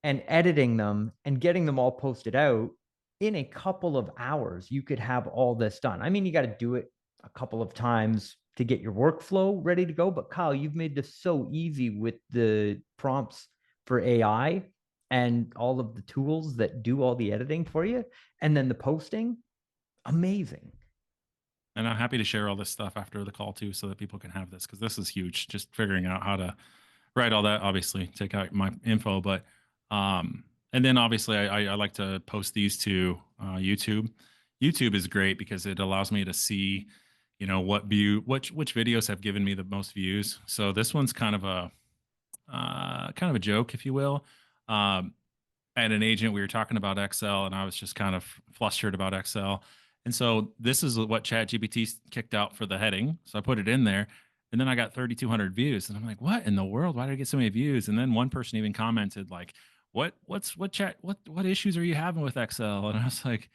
and editing them and getting them all posted out in a couple of hours. You could have all this done. I mean, you got to do it a couple of times to get your workflow ready to go. But Kyle, you've made this so easy with the prompts for AI and all of the tools that do all the editing for you. And then the posting, amazing. And I'm happy to share all this stuff after the call too, so that people can have this, because this is huge. Just figuring out how to write all that, obviously take out my info, but and then obviously I like to post these to YouTube. YouTube is great because it allows me to see, which videos have given me the most views. So this one's kind of a joke, if you will. Um, and an agent, we were talking about Excel, and I was just kind of flustered about Excel. And so this is what ChatGPT kicked out for the heading. So I put it in there, and then I got 3,200 views. And I'm like, what in the world? Why did I get so many views? And then one person even commented like, what issues are you having with Excel? And I was like,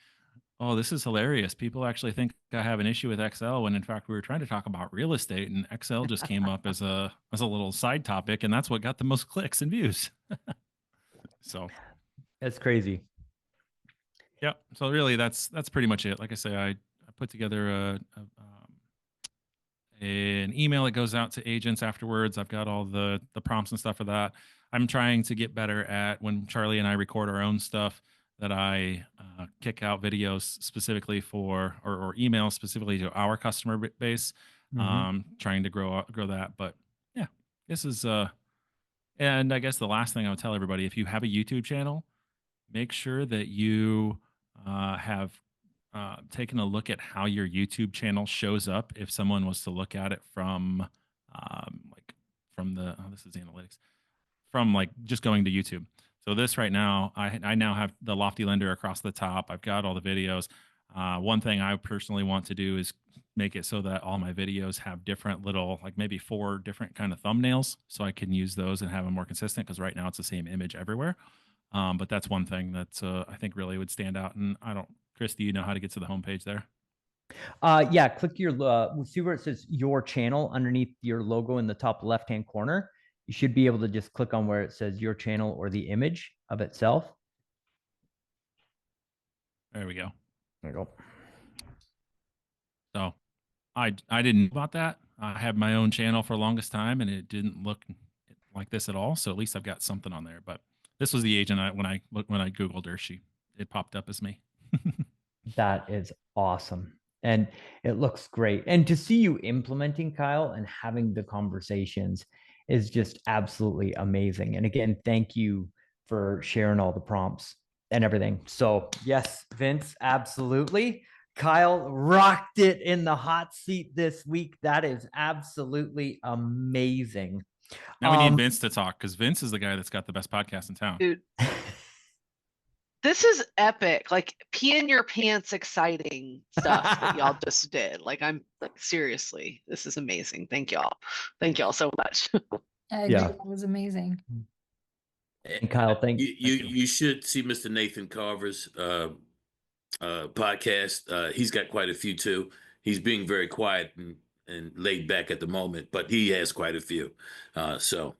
oh, this is hilarious. People actually think I have an issue with Excel when in fact we were trying to talk about real estate, and Excel just came up as a little side topic, and that's what got the most clicks and views. So That's crazy. yeah. So really, that's pretty much it. Like I say, I put together an email that goes out to agents afterwards. I've got all the prompts and stuff for that. I'm trying to get better at when Charlie and I record our own stuff, that I kick out videos specifically for or emails specifically to our customer base. Trying to grow that. But yeah, this is and I guess the last thing I would tell everybody: if you have a YouTube channel, make sure that you have taken a look at how your YouTube channel shows up if someone was to look at it from from the this is analytics, from like just going to YouTube. So this right now, I now have the Lofty Lender across the top. I've got all the videos. One thing I personally want to do is make it so that all my videos have different little, like maybe 4 different kind of thumbnails, so I can use those and have them more consistent. Because right now it's the same image everywhere. But that's one thing that I think really would stand out. And I don't, Chris, do you know how to get to the homepage there? Yeah, click your see where it says your channel underneath your logo in the top left-hand corner. You should be able to just click on where it says your channel or the image of itself. There we go. There you go. So I didn't know about that. I had my own channel for the longest time, and it didn't look like this at all. So at least I've got something on there. But this was the agent when I Googled her, it popped up as me. That is awesome. And it looks great. And to see you implementing, Kyle, and having the conversations is just absolutely amazing. And again, thank you for sharing all the prompts and everything. So yes, Vince, absolutely. Kyle rocked it in the hot seat this week. That is absolutely amazing. Now we need Vince to talk, because Vince is the guy that's got the best podcast in town. Dude, this is epic. Like, pee in your pants exciting stuff that y'all just did. Like, I'm like, seriously, this is amazing. Thank y'all. Thank y'all so much. I agree. Yeah. That was amazing. And Kyle, thank you. You should see Mr. Nathan Carver's podcast. He's got quite a few too. He's being very quiet and laid back at the moment, but he has quite a few. So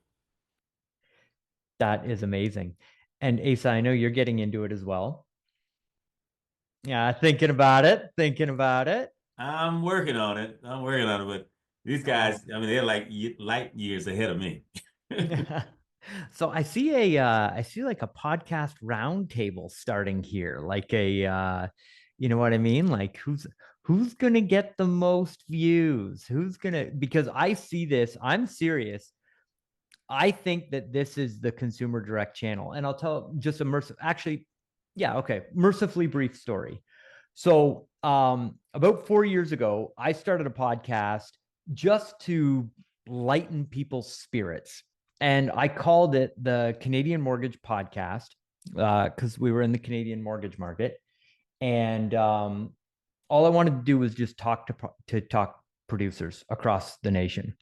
that is amazing. And Asa, I know you're getting into it as well. Yeah, thinking about it. I'm working on it. But these guys, I mean, they're like light years ahead of me. So I see like a podcast roundtable starting here, like you know what I mean? Like who's gonna get the most views? Because I see this, I'm serious. I think that this is the consumer direct channel. And I'll tell just mercifully brief story. So about 4 years ago, I started a podcast just to lighten people's spirits. And I called it the Canadian Mortgage Podcast because we were in the Canadian mortgage market. And all I wanted to do was just talk to talk producers across the nation.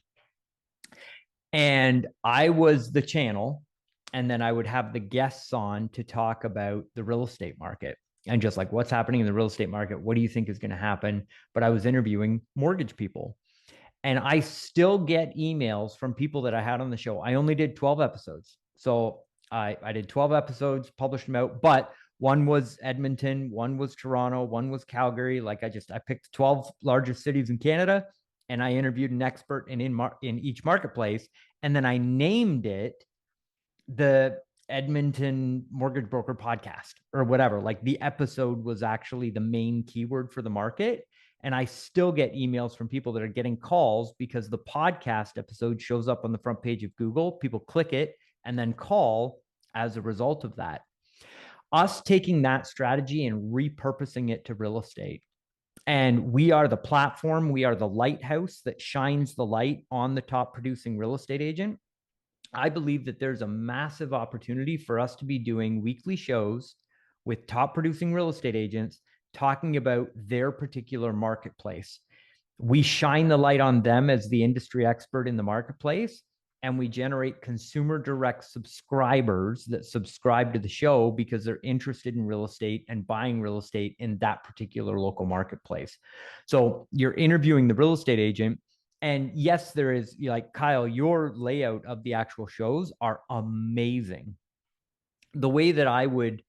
And I was the channel, and then I would have the guests on to talk about the real estate market and just like what's happening in the real estate market. What do you think is going to happen? But I was interviewing mortgage people. And I still get emails from people that I had on the show. I only did 12 episodes. So I did 12 episodes, published them out, but one was Edmonton, one was Toronto, one was Calgary. Like I picked 12 largest cities in Canada, and I interviewed an expert in each marketplace. And then I named it the Edmonton Mortgage Broker Podcast or whatever. Like the episode was actually the main keyword for the market. And I still get emails from people that are getting calls because the podcast episode shows up on the front page of Google. People click it and then call as a result of that. Us taking that strategy and repurposing it to real estate. And we are the platform, we are the lighthouse that shines the light on the top producing real estate agent. I believe that there's a massive opportunity for us to be doing weekly shows with top producing real estate agents talking about their particular marketplace. We shine the light on them as the industry expert in the marketplace, and we generate consumer direct subscribers that subscribe to the show because they're interested in real estate and buying real estate in that particular local marketplace. So you're interviewing the real estate agent. And yes, there is, like Kyle, your layout of the actual shows are amazing. The way that I would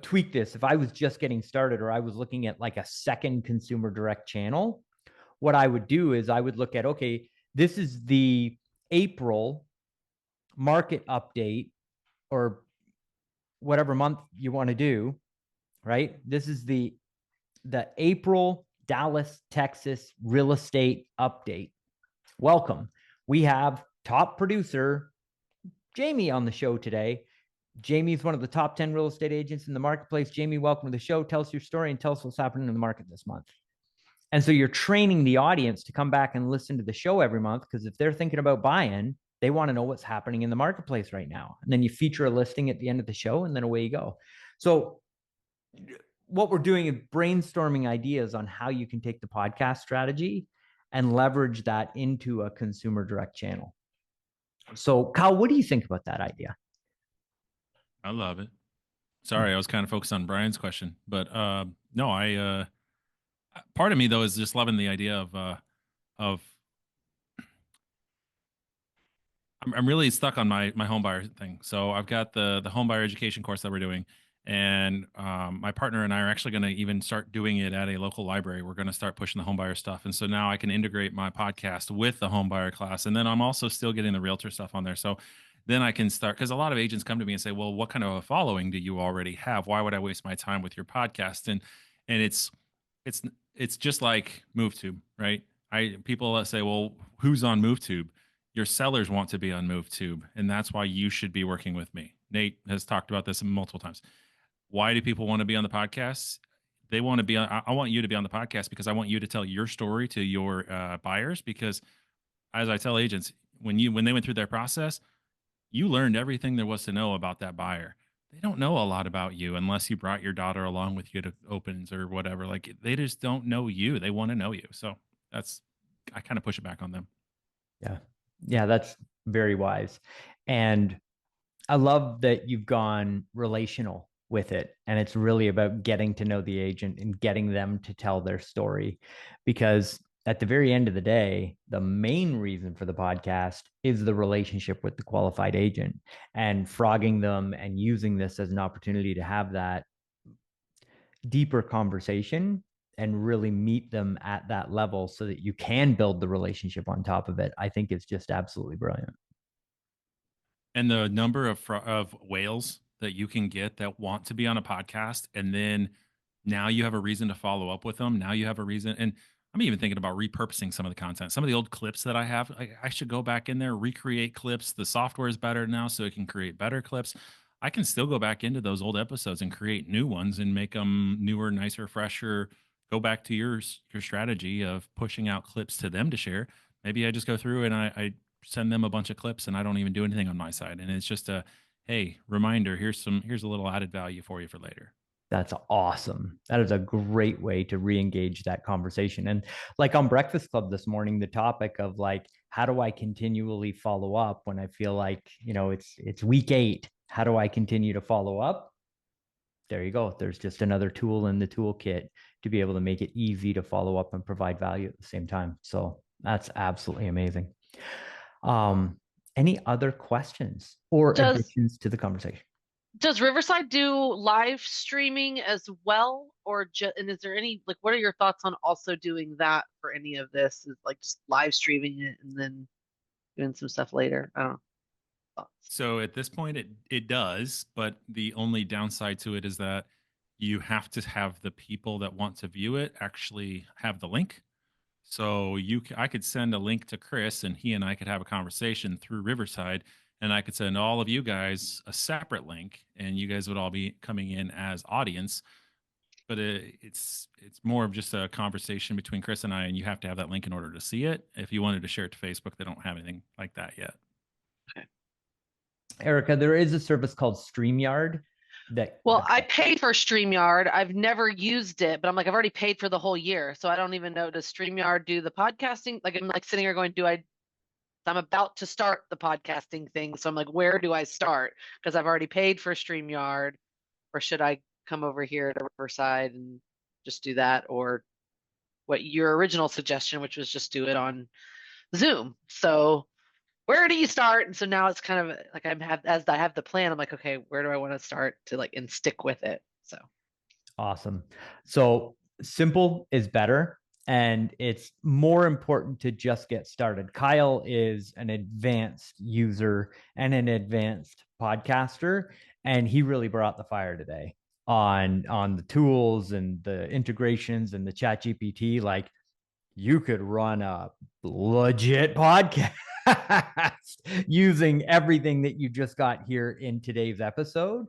tweak this, if I was just getting started or I was looking at like a second consumer direct channel, what I would do is I would look at, okay, this is the April market update or whatever month you want to do, right? This is the April Dallas, Texas real estate update. Welcome. We have top producer Jamie on the show today. Jamie is one of the top 10 real estate agents in the marketplace. Jamie, welcome to the show. Tell us your story and tell us what's happening in the market this month. And so you're training the audience to come back and listen to the show every month, because if they're thinking about buying, they want to know what's happening in the marketplace right now. And then you feature a listing at the end of the show, and then away you go. So what we're doing is brainstorming ideas on how you can take the podcast strategy and leverage that into a consumer direct channel. So Kyle, what do you think about that idea? I love it. Sorry, I was kind of focused on Brian's question, but no, I part of me though is just loving the idea of I'm really stuck on my home buyer thing. So I've got the home buyer education course that we're doing, and my partner and I are actually going to even start doing it at a local library. We're going to start pushing the home buyer stuff, and so now I can integrate my podcast with the home buyer class, and then I'm also still getting the realtor stuff on there. So then I can start, because a lot of agents come to me and say, "Well, what kind of a following do you already have? Why would I waste my time with your podcast?" And it's it's just like MoveTube, right? People say, "Well, who's on MoveTube?" Your sellers want to be on MoveTube, and that's why you should be working with me. Nate has talked about this multiple times. Why do people want to be on the podcast? They want to be on. I want you to be on the podcast because I want you to tell your story to your buyers. Because as I tell agents, when they went through their process, you learned everything there was to know about that buyer. They don't know a lot about you unless you brought your daughter along with you to opens or whatever. Like they just don't know you. They want to know you. So I kind of push it back on them. Yeah. Yeah, that's very wise. And I love that you've gone relational with it. And it's really about getting to know the agent and getting them to tell their story. Because at the very end of the day, the main reason for the podcast is the relationship with the qualified agent, and frogging them and using this as an opportunity to have that deeper conversation and really meet them at that level so that you can build the relationship on top of it, I think is just absolutely brilliant. And the number of whales that you can get that want to be on a podcast, and then now you have a reason to follow up with them. Now you have a reason, and I'm even thinking about repurposing some of the content. Some of the old clips that I have, I should go back in there, recreate clips. The software is better now, so it can create better clips. I can still go back into those old episodes and create new ones and make them newer, nicer, fresher. Go back to your strategy of pushing out clips to them to share. Maybe I just go through and I send them a bunch of clips and I don't even do anything on my side. And it's just a, hey, reminder, here's a little added value for you for later. That's awesome. That is a great way to re-engage that conversation. And like on Breakfast Club this morning, the topic of like, how do I continually follow up when I feel like, it's week 8? How do I continue to follow up? There you go. There's just another tool in the toolkit to be able to make it easy to follow up and provide value at the same time. So that's absolutely amazing. Any other questions or additions to the conversation? Does Riverside do live streaming as well, and is there any, like, what are your thoughts on also doing that for any of this? Is like just live streaming it and then doing some stuff later? I don't know. So at this point, it does, but the only downside to it is that you have to have the people that want to view it actually have the link. So I could send a link to Chris, and he and I could have a conversation through Riverside, and I could send all of you guys a separate link, and you guys would all be coming in as audience. But it's more of just a conversation between Chris and I, and you have to have that link in order to see it. If you wanted to share it to Facebook, they don't have anything like that yet. Okay. Erica, there is a service called StreamYard I paid for StreamYard. I've never used it, but I'm like, I've already paid for the whole year. So I don't even know, does StreamYard do the podcasting? Like, I'm like sitting here going, I'm about to start the podcasting thing. So I'm like, where do I start? Because I've already paid for StreamYard, or should I come over here to Riverside and just do that? Or what your original suggestion, which was just do it on Zoom. So where do you start? And so now it's kind of like as I have the plan, I'm like, okay, where do I want to start to like and stick with it? So awesome. So simple is better. And it's more important to just get started. Kyle is an advanced user and an advanced podcaster, and he really brought the fire today on the tools and the integrations and the chat GPT. Like, you could run a legit podcast using everything that you just got here in today's episode.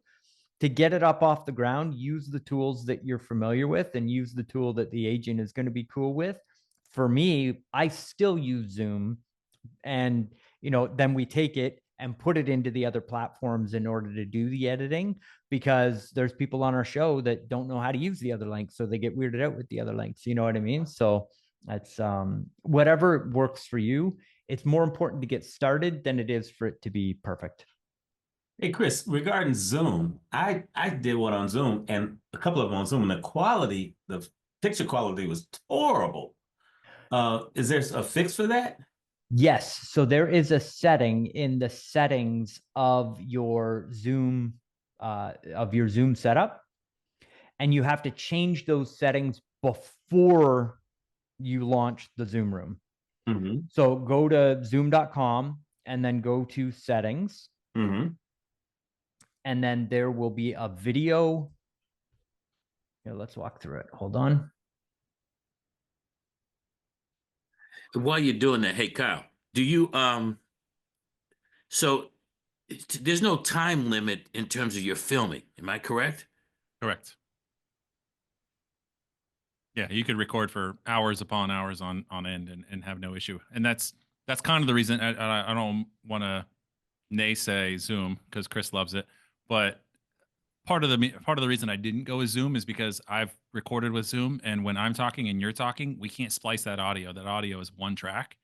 To get it up off the ground, use the tools that you're familiar with and use the tool that the agent is going to be cool with. For me, I still use Zoom, and then we take it and put it into the other platforms in order to do the editing, because there's people on our show that don't know how to use the other links, so they get weirded out with the other links. You know what I mean? So that's whatever works for you. It's more important to get started than it is for it to be perfect. Hey, Chris, regarding Zoom, I did one on Zoom and a couple of them on Zoom, and the picture quality was horrible. Is there a fix for that? Yes. So there is a setting in the settings of your Zoom setup, and you have to change those settings before you launch the Zoom room. Mm-hmm. So go to zoom.com and then go to settings. Mm-hmm. And then there will be a video. Here, let's walk through it. Hold on. While you're doing that, hey Kyle, do you so there's no time limit in terms of your filming, am I correct? Correct. Yeah, you could record for hours upon hours on end and have no issue. And that's kind of the reason I don't want to naysay Zoom, because Chris loves it, but part of the reason I didn't go with Zoom is because I've recorded with Zoom, and when I'm talking and you're talking, we can't splice that audio. That audio is one track.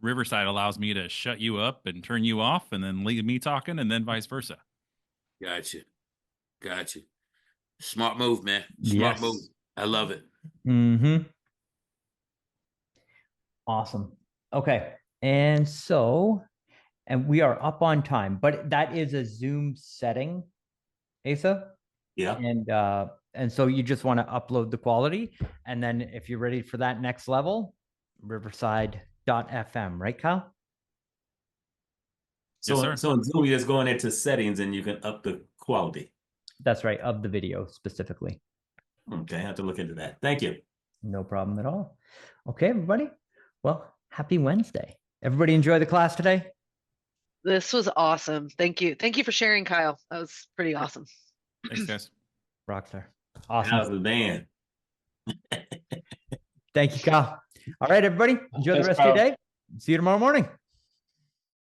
Riverside allows me to shut you up and turn you off, and then leave me talking, and then vice versa. Gotcha. Smart move, man. Smart move. I love it. Mm-hmm. Awesome. Okay. And we are up on time, but that is a Zoom setting, Asa. Yeah. And so you just want to upload the quality. And then if you're ready for that next level, riverside.fm, right, Kyle? So, yes, sir. So in Zoom, you just go into settings and you can up the quality. That's right, of the video specifically. Okay, I have to look into that. Thank you. No problem at all. Okay, everybody. Well, happy Wednesday. Everybody enjoy the class today? this was awesome. Thank you. Thank you for sharing, Kyle. That was pretty awesome. Thanks, guys. Rockstar. Awesome. How's the band? Thank you, Kyle. All right, everybody. Enjoy the Thanks, rest of your day. See you tomorrow morning.